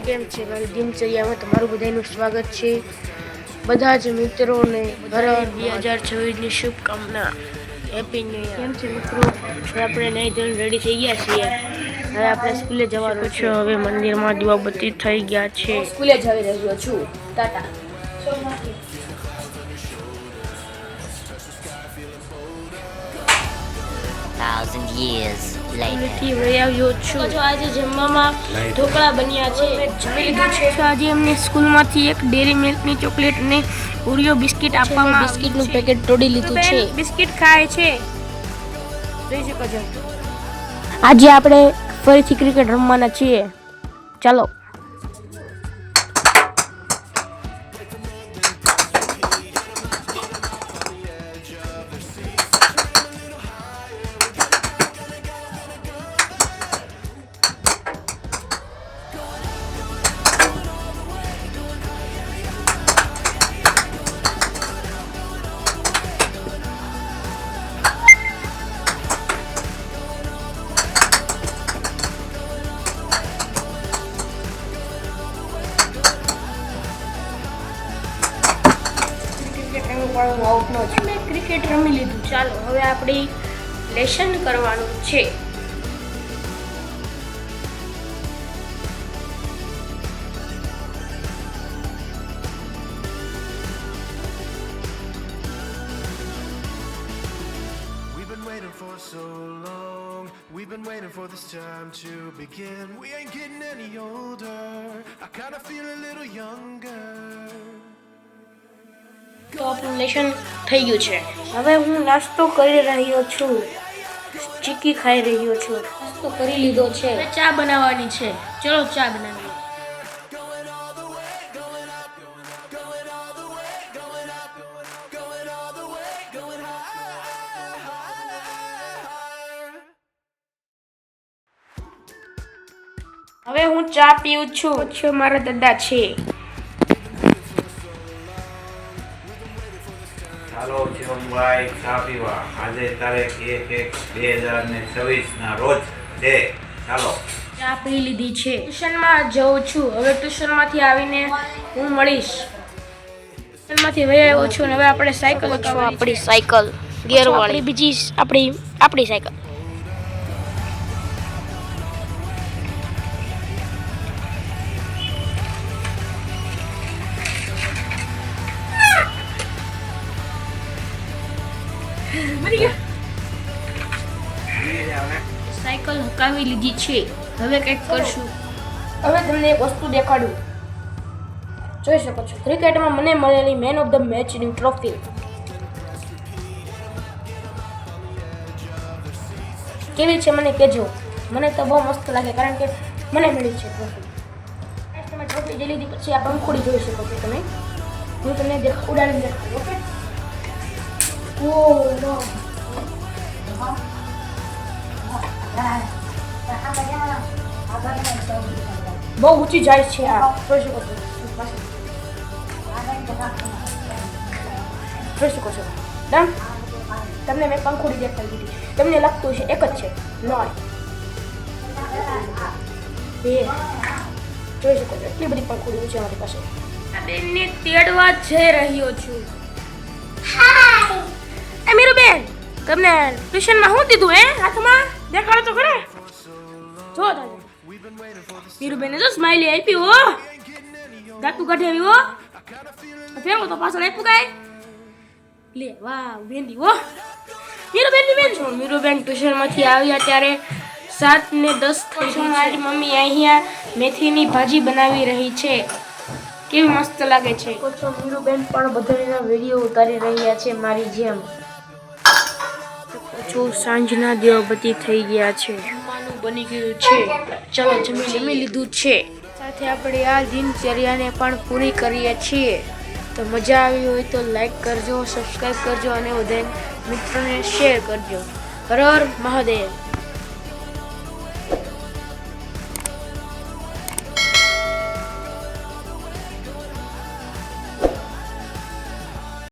કેમ છે મારી દિનચર્યામાં તમારું બધાનું સ્વાગત છે। બધા જ મિત્રોને 2026ની શુભકામના। Happy new year. કેમ છે મિત્રો? હવે આપણે નહીં ધોઈને રેડી થઈ ગયા છીએ। હવે આપણે સ્કૂલે જવાનું છે। હવે મંદિરમાં દીવાબત્તી થઈ ગયા છે। સ્કૂલે જઈ રહ્યો છું। ટાટા। Thousand years later. આજે જમવામાં ઢોકળા બન્યા છે। જમી લીધું છે। આજે અમને સ્કૂલમાંથી એક ડેરી મિલ્કની ચોકલેટ અને ઓરિયો બિસ્કિટ આપવામાં બિસ્કિટનું પેકેટ તોડી લીધું છે। બિસ્કિટ ખાય છે। જોઈ શકો છો। આજે આપણે ફરીથી ક્રિકેટ રમવાના છીએ। ચાલો। મેં ક્રિકેટ રમી લીધું। ચાલો હવે આપણે લેસન કરવાનું છે। We've been waiting for so long. We've been waiting for this time to begin. We ain't getting any older. I kinda feel a little younger. તો આપણું લેસન થઈ ગયું છે। હવે હું નાસ્તો કરી રહ્યો છું। ચીકી ખાઈ રહ્યો છું। નાસ્તો કરી લીધો છે। હવે ચા બનાવવાની છે। ચલો ચા બનાવીએ। હવે હું ચા પીઉં છું। મારા દાદા છે। ચાલો શિવમભાઈ ચા પીવા। આજે તારીખ 1/1/2026 રોજ છે। ચાલો ચા પી લીધી છે। ટ્યુશનમાં જઉં છું। હવે ટ્યુશનમાંથી આવીને હું મળીશ। ટ્યુશનમાંથી વહી આવ્યો છું અને હવે આપણે સાયકલ આપણી સાયકલ ગિયરવાળી બીજી આપણી સાયકલ। સાયકલ હકાવી લીધી છે। હવે કંઈક કરશું। હવે તમને એક વસ્તુ દેખાડું। જોઈ શકો છો ક્રિકેટમાં મને મળેલી મેન ઓફ ધ મેચની ટ્રોફી। કેવી છે મને કહેજો। મને તો બહુ મસ્ત લાગે કારણ કે મને મળી છે ટ્રોફી। તમે ટ્રોફી જે લીધી પછી આ પંખોડી જોઈ શકો છો તમે। હું તમને ઉડાડીને દેખાડું। ઓકે। ઓ બહુ ઊંચી જાય છે આ। જોઈ શકો છો। જોઈ શકો છો ડન। તમને મેં પંખોડી દેખાડી દીધી। તમને લાગતું છે એક જ છે નહીં। બે જોઈ શકો છો એટલી બધી પંખોડી છે અમારી પાસે। આ બેનને તેડવા જઈ રહ્યો છું। એ મીરુબેન તમને ટ્યુશનમાં શું દીધું હે હાથમાં? દેખાડો તો ખરે। જો દાદા મીરુબેને જો સ્માઈલી આપી હો। દાંતું કાઢી આવી હો। ફેરવો તો પાછળ આપ્યું કાંઈ લે। વાહ બેંદી હો મીરુબેનની બેન છો। મીરુબેન ટ્યુશનમાંથી આવ્યા ત્યારે 7:10 થઈ છે। મારી મમ્મી અહીંયા મેથીની ભાજી બનાવી રહી છે। કેવી મસ્ત લાગે છે। મીરુબેન પણ બધાના વિડીયો ઉતારી રહ્યા છે મારી જેમ। સાંજના દીવાબત્તી થઈ ગયા છે। જમવાનું બની ગયું છે। ચલો જમી લીધું છે। સાથે આપણે આ દિનચર્યાને પણ પૂરી કરીએ છીએ। તો મજા આવી હોય તો લાઈક કરજો, સબસ્ક્રાઈબ કરજો અને બધા મિત્રોને શેર કરજો। હર હર મહાદેવ।